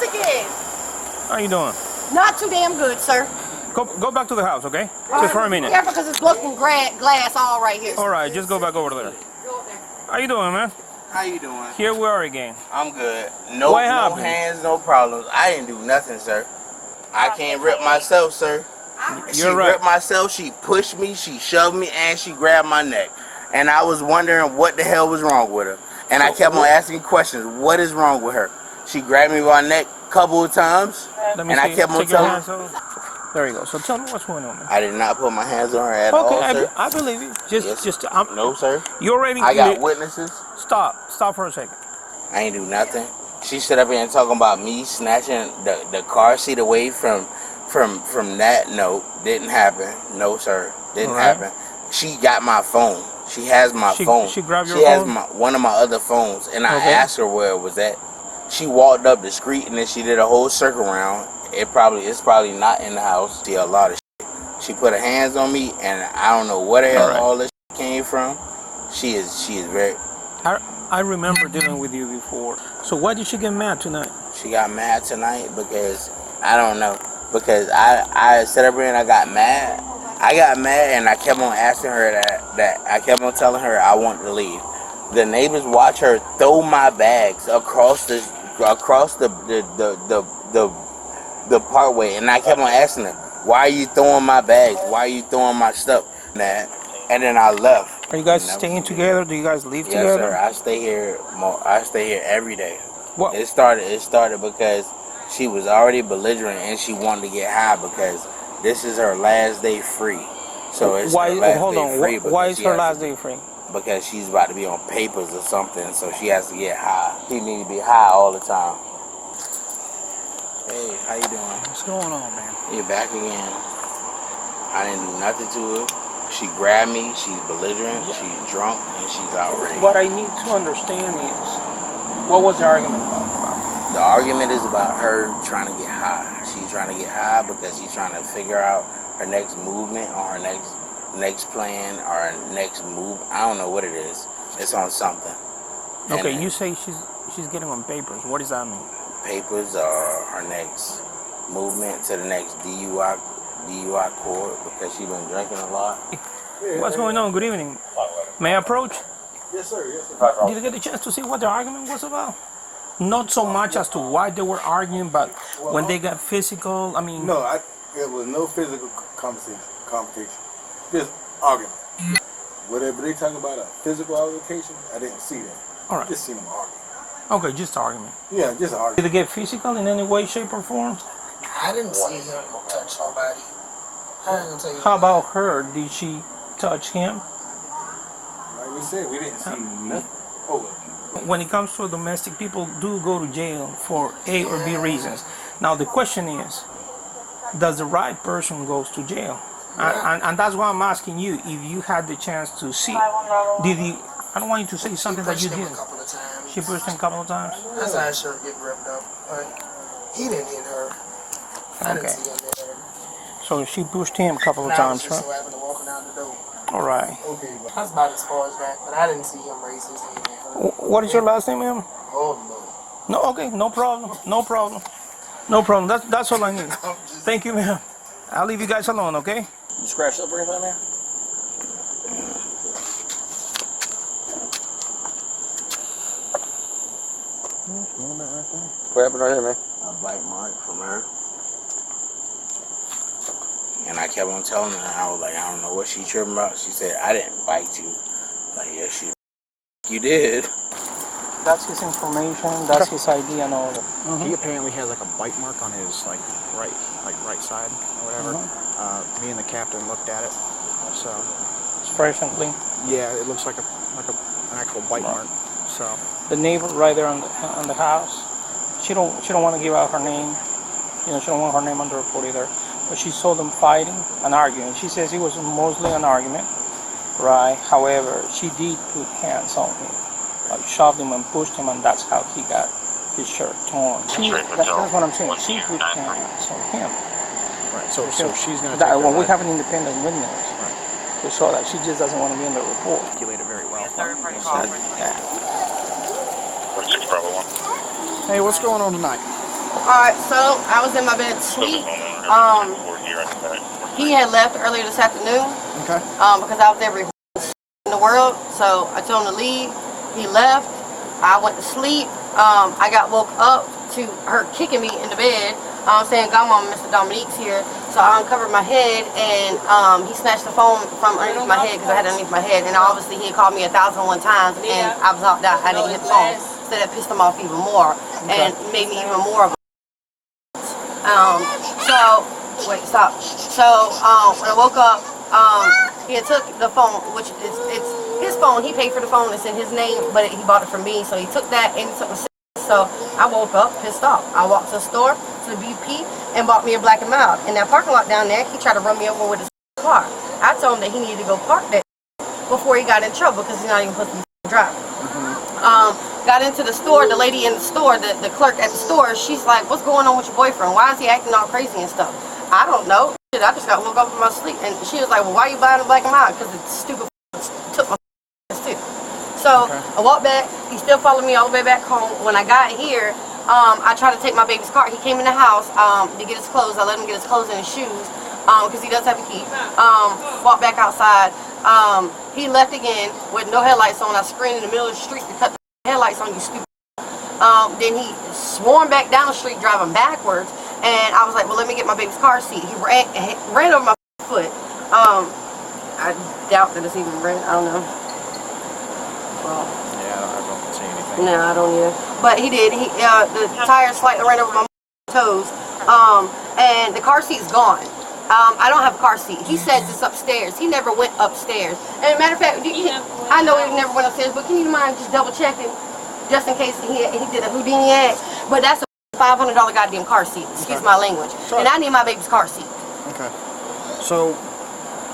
once again. How you doing? Not too damn good, sir. Go back to the house, okay? Just for a minute. Yeah, because it's broken glass all right here. All right, just go back over there. How you doing, man? How you doing? Here we are again. I'm good. No, What no happened? hands, no problems. I didn't do nothing, sir. I can't rip myself, sir. She You're right. ripped myself. She pushed me. She shoved me, and she grabbed my neck. And I was wondering what the hell was wrong with her. And I kept on asking questions. What is wrong with her? She grabbed me by my neck a couple of times, Let me and see. I kept on Take your telling hands off. There you go. So tell me what's going on, man. I did not put my hands on her at all, Okay, sir. I believe you. Just No, sir. You already. I got witnesses. Stop for a second. I ain't do nothing. She stood up here and talking about me snatching the car seat away from that. No, didn't happen. No, sir, didn't happen. She got my phone. She has my phone. She grabbed your phone? phone? She has one of my other phones, and I asked her where it was at. She walked up the street and then she did a whole circle around. It's probably not in the house. She a lot of shit. She put her hands on me, and I don't know where the hell all this shit came from. She is very. I remember dealing with you before. So why did she get mad tonight? She got mad tonight because I don't know. Because I sat up here and I got mad. I got mad and I kept on asking her that I kept on telling her I wanted to leave. The neighbors watch her throw my bags across the parkway, and I kept on asking her, "Why are you throwing my bags? Why are you throwing my stuff?" And then I left. Are you guys staying together? Do you guys live together? Yes, sir. I stay here. I stay here every day. What? It started because she was already belligerent and she wanted to get high because this is her last day free. So it's why? her last Hold day on. free Why is her last day free? Because she's about to be on papers or something, so she has to get high. She needs to be high all the time. Hey, how you doing? What's going on, man? You're back again. I didn't do nothing to her. She grabbed me, she's belligerent, she's drunk, and she's outraged. What I need to understand is, what was the argument about? The argument is about her trying to get high. She's trying to get high because she's trying to figure out her next movement or her next plan or her next move. I don't know what it is. It's on something. Okay, you say she's getting on papers. What does that mean? Papers are her next movement to the next DUI court because she's been drinking a lot. What's going on? Good evening. May I approach? Yes, sir. Yes, sir. Did you get a chance to see what the argument was about? Not so much as to why they were arguing, but when they got physical, I mean... No, it was no physical competition. Just argument. Whatever they talking about, a physical altercation, I didn't see that. All right. Just seen them argue. Okay, just argument. Yeah, just argument. Did they get physical in any way, shape, or form? I didn't see him touch nobody. I ain't gonna tell you. How about her? Did she touch him? Like we said, we didn't see nothing. Oh, When it comes to domestic, people do go to jail for A or B reasons. Now the question is, does the right person goes to jail? And that's why I'm asking you, if you had the chance to see, did he? I don't want you to say something that you Pushed him didn't. a couple of times. She pushed him a couple of times. That's how I sure get ripped up. But he didn't hit her. I didn't Okay. see him hit her. So she pushed him a couple of And I was times, just so right? happened to walking out the door. All right. okay. That's about as far as that. But I didn't see him raise his hand at her. What is your last name, ma'am? Oh no. No, okay, no problem. No problem. No problem. That's all I need. Thank you, ma'am. I'll leave you guys alone, okay? You scratched up or anything, man? What happened right here, man? A bite mark from her. And I kept on telling her, I was like, I don't know what she tripping about. She said, I didn't bite you. Like, yes, you did. That's his information. That's his ID and all. He apparently has like a bite mark on his right side or whatever. Me and the captain looked at it, so It's fresh and clean. yeah, it looks like an actual bite mark. So The neighbor right there on the house, she don't want to give out her name. You know, she don't want her name on the report either. But she saw them fighting and arguing. She says it was mostly an argument, right? However, she did put hands on him, like shoved him and pushed him, and that's how he got his shirt torn. That's what I'm saying. She put hands on him. right, so she's gonna That, take when we have an independent witness, we saw that she just doesn't want to be in the report. articulate it very well. Yeah. Hey, what's going on tonight? Alright, so I was in my bed asleep. He had left earlier this afternoon. Okay. Because I was every in the world. So I told him to leave. He left. I went to sleep. I got woke up to her kicking me in the bed. Saying, "Godmama, Mr. Dominique's here." So I uncovered my head, and he snatched the phone from underneath my head because I had it underneath my head. And obviously he had called me 1,001 times, and I was out there. I didn't hit the phone. So that pissed him off even more, and made me even more of a so wait, stop. So when I woke up, he had took the phone, which it's his phone. He paid for the phone. It's in his name, but he bought it from me. So he took that and he took my. So I woke up pissed off. I walked to the store, to the BP, and bought me a Black and Mild. In that parking lot down there, he tried to run me over with his car. I told him that he needed to go park that before he got in trouble because he's not even supposed to be driving. Got into the store, the lady in the store, the clerk at the store, she's like, "What's going on with your boyfriend? Why is he acting all crazy and stuff?" I don't know. I just got woke up from my sleep, and she was like, "Well, why are you buying a Black and Mild?" Because it's stupid took my too. So I walked back. He still followed me all the way back home. When I got here, I tried to take my baby's car. He came in the house to get his clothes. I let him get his clothes and his shoes because he does have a key. Walked back outside. He left again with no headlights on. I screamed in the middle of the street to cut the headlights on, you stupid. Then he swarmed back down the street driving backwards, and I was like, "Well, let me get my baby's car seat." He ran over my foot. I doubt that it's even ran. I don't know. Well, Yeah, I don't see anything. no, I don't either. But he did. The tire slightly ran over my toes, and the car seat's gone. I don't have a car seat. He says it's upstairs. He never went upstairs. And matter of fact, I know he never went upstairs, but can you mind just double checking, just in case he did a Houdini act? But that's a $500 goddamn car seat. Excuse my language. Sure. And I need my baby's car seat. Okay. So,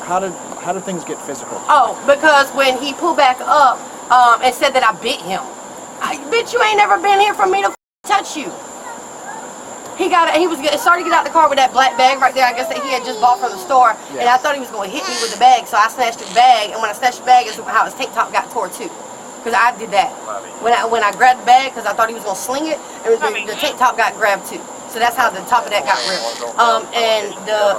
how did things get physical? Oh, because when he pulled back up and said that I bit him, bitch, you ain't never been here for me to touch you. He was starting to get out the car with that black bag right there. I guess that he had just bought from the store, and I thought he was going to hit me with the bag, so I snatched the bag. And when I snatched the bag, is how his tank top got tore too, because I did that. When I grabbed the bag, because I thought he was going to sling it, and the tank top got grabbed too. So that's how the top of that got ripped. And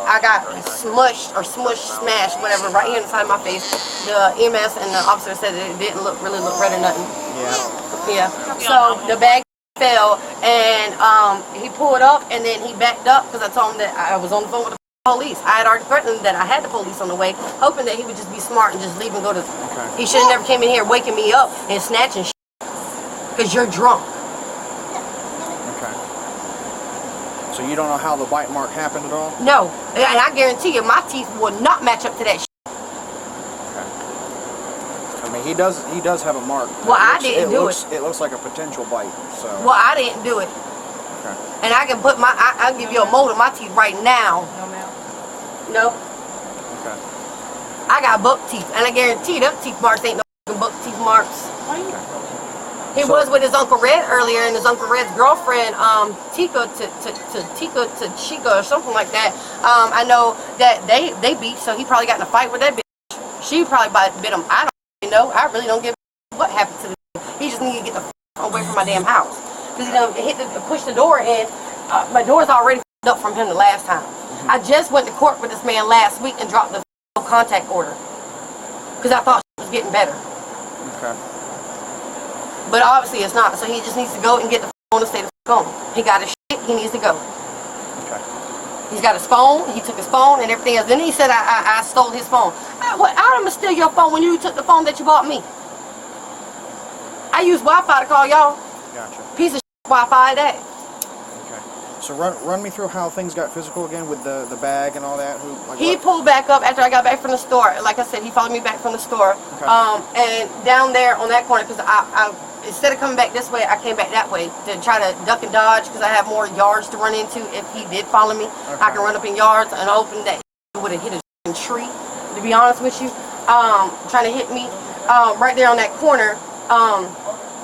I got smushed or smashed, whatever, right here inside my face. The EMS and the officer said that it didn't really look red or nothing. Yeah. So the bag fell, and he pulled up, and then he backed up because I told him that I was on the phone with the police. I had already threatened that I had the police on the way, hoping that he would just be smart and just leave and go to. He should have never came in here waking me up and snatching shit because you're drunk. Okay. So you don't know how the bite mark happened at all? No, and I guarantee you my teeth will not match up to that shit. I mean, he does have a mark. Well, I didn't do it. It looks like a potential bite. So. Well, I didn't do it. Okay. And I can put I'll give you a mold of my teeth right now. No. Okay. I got buck teeth, and I guarantee them teeth marks ain't no buck teeth marks. He was with his Uncle Red earlier, and his Uncle Red's girlfriend, Tika Chika or something like that. I know that they beat, so he probably got in a fight with that bitch. She probably bit him. I don't know. I really don't give a what happened to the. He just need to get the away from my damn house, because he pushed the door in. My door's already up from him the last time. I just went to court with this man last week and dropped the contact order because I thought it was getting better. Okay. But obviously it's not, so he just needs to go and get the phone and stay the phone. He got his shit, he needs to go. Okay. He's got his phone, he took his phone and everything else. Then he said I stole his phone. How am I gonna steal your phone when you took the phone that you bought me? I use Wi-Fi to call y'all. Gotcha. Piece of shit Wi-Fi that. Okay. So run me through how things got physical again with the bag and all that. He pulled back up after I got back from the store. Like I said, he followed me back from the store. Okay. And down there on that corner, because I instead of coming back this way, I came back that way to try to duck and dodge because I have more yards to run into. If he did follow me, I can run up in yards and hoping that he would have hit a tree, to be honest with you. Trying to hit me right there on that corner.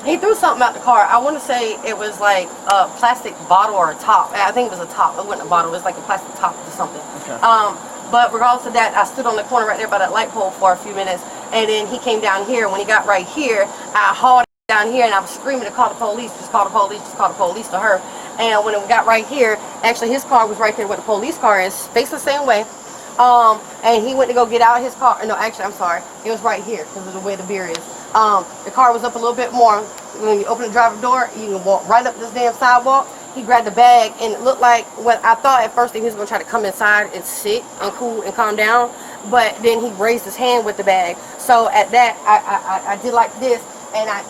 He threw something out the car. I want to say it was like a plastic bottle or a top. I think it was a top. It wasn't a bottle. It was like a plastic top or something. Okay. But regardless of that, I stood on the corner right there by that light pole for a few minutes. And then he came down here. When he got right here, I hauled down here and I was screaming to call the police. Just call the police. Just call the police to her. And when we got right here, actually his car was right there where the police car is, facing the same way. And he went to go get out his car. No, actually, I'm sorry. It was right here because of the way the beer is. The car was up a little bit more. When you open the driver's door, you can walk right up this damn sidewalk. He grabbed the bag, and it looked like what I thought at first that he was going to try to come inside and sit and cool and calm down. But then he raised his hand with the bag. So at that, I did like this, and I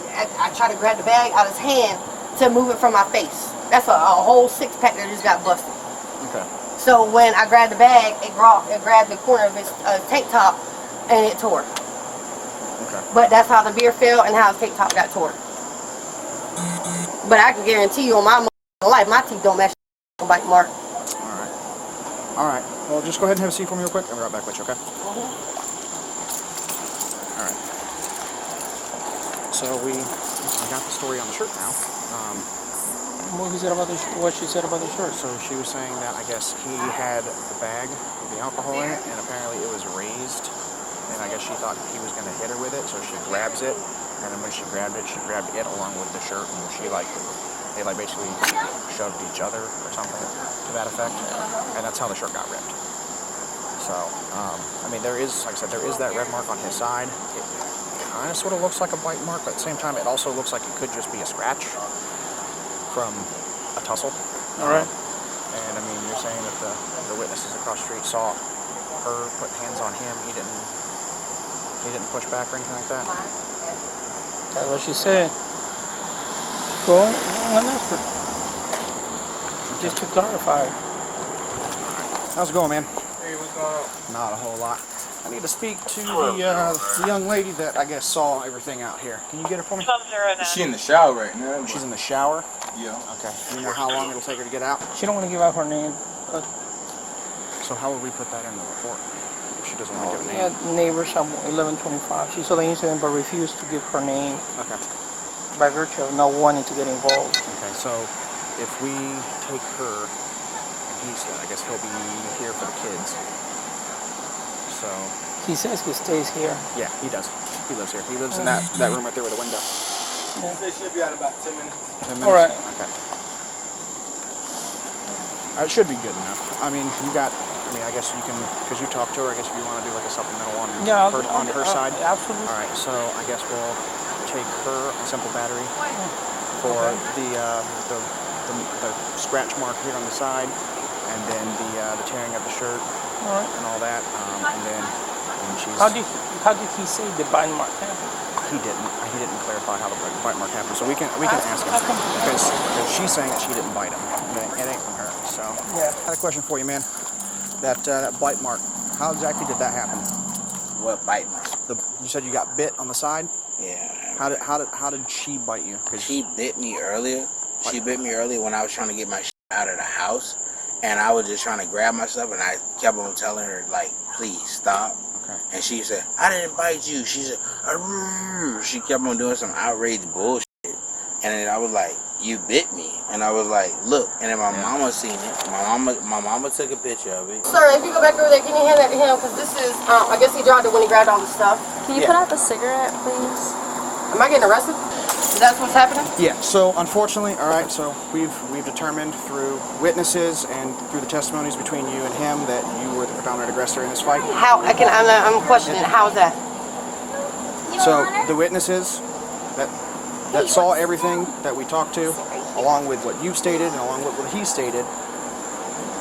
tried to grab the bag out of his hand to move it from my face. That's a whole 6-pack that just got busted. Okay. So when I grabbed the bag, it grabbed the corner of his tank top, and it tore. Okay. But that's how the beer fell and how his tank top got tore. But I can guarantee you on my life, my teeth don't match a bite mark. Alright. Alright. Well, just go ahead and have a seat for me real quick. I'll be right back with you, okay? Alright. So we got the story on the shirt now. What she said about the shirt? So she was saying that I guess he had the bag with the alcohol in it, and apparently it was raised, and I guess she thought he was going to hit her with it, so she grabs it, and then when she grabbed it along with the shirt, and they basically shoved each other or something to that effect, and that's how the shirt got ripped. So, I mean, there is, like I said, there is that red mark on his side. It kind of sort of looks like a bite mark, but at the same time, it also looks like it could just be a scratch from a tussle. All right. And I mean, you're saying that the witnesses across the street saw her put hands on him. He didn't push back or anything like that. That's what she said. Go on and ask her. Just to clarify. How's it going, man? Hey, what's going on? Not a whole lot. I need to speak to the young lady that I guess saw everything out here. Can you get her for me? She in the shower right now. She's in the shower. Yeah. Okay. You know how long it'll take her to get out? She don't want to give out her name. So how would we put that in the report if she doesn't want to give a Yeah, name? neighbors at 1125. She saw the incident but refused to give her name Okay. by virtue of not wanting to get involved. Okay. So if we take her, and I guess he'll be here for the kids. So. He says he stays here. Yeah, he does. He lives here. He lives in that room right there with the window. They should be out in about 10 minutes. 10 minutes? All right. Okay. It should be good enough. I mean, I guess you can, because you talked to her, I guess if you want to do like a supplemental on her side. Absolutely. All right, so I guess we'll take her a simple battery for the scratch mark here on the side, and then the tearing of the shirt and all that, and then when she's... How did he say the bite mark happened? He didn't clarify how the bite mark happened, so we can ask him, because she's saying that she didn't bite him. It ain't from her. So Yeah. I had a question for you, man. That bite mark, how exactly did that happen? What bite mark? You said you got bit on the side. Yeah. How did she bite you? 'Cause She bit me earlier. She bit me earlier when I was trying to get my shit out of the house, and I was just trying to grab my stuff, and I kept on telling her like, please stop. Okay. And she said, I didn't bite you. She said, "Arrrr." She kept on doing some outrageous bullshit. And then I was like, you bit me. And I was like, look. And then my mama seen it. My mama took a picture of it. Sir, if you go back over there, can you hand that to him? Because this is, I guess he dropped it when he grabbed all the stuff. Can you put out the cigarette, please? Am I getting arrested? That's what's happening? Yeah. So unfortunately, all right. So we've determined through witnesses and through the testimonies between you and him that you were the predominant aggressor in this fight. How? I'm questioning. How's that? So the witnesses that saw everything that we talked to, along with what you stated and along with what he stated,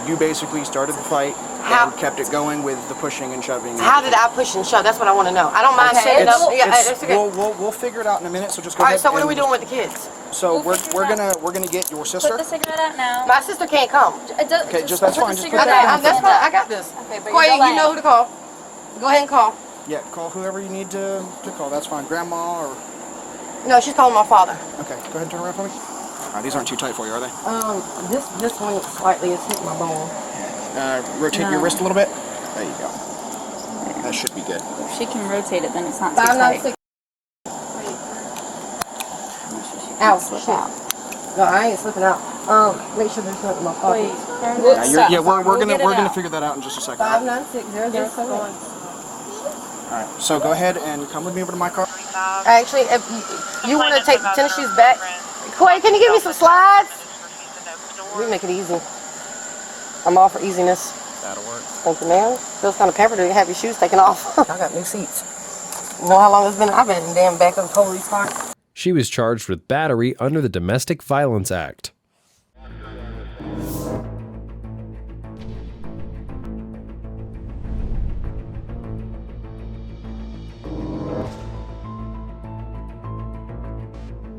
you basically started the fight and kept it going with the pushing and shoving. How did I push and shove? That's what I want to know. I don't mind setting up. It's okay. We'll figure it out in a minute. So just go All ahead. right. So what are we doing with the kids? So we're gonna get your sister. Put the cigarette out now. My sister can't come. Okay, just that's fine. Just put Okay, that down. that's fine. I got this. Okay, but Quay, you're you know who to call. Go ahead and call. Yeah, call whoever you need to call. That's fine. Grandma or... No, she's calling my father. Okay, go ahead and turn around for me. All right, these aren't too tight for you, are they? This one slightly is hitting my bone. Rotate your wrist a little bit. There you go. That should be good. If she can rotate it, then it's not too tight. 596. Ow, Slip shit. out. No, I ain't slipping out. Make sure there's nothing in my pocket. Yeah, we're gonna figure that out in just a second. 596-0071. All right, so go ahead and come with me over to my car. Actually, if you want to take the tennis shoes back, Quay, can you give me some slides? We make it easy. I'm all for easiness. That'll work. Thank you, man. Feels kind of pampered to have your shoes taken off. I got new seats. You know how long it's been? I've been in the damn back of the police car. She was charged with battery under the Domestic Violence Act.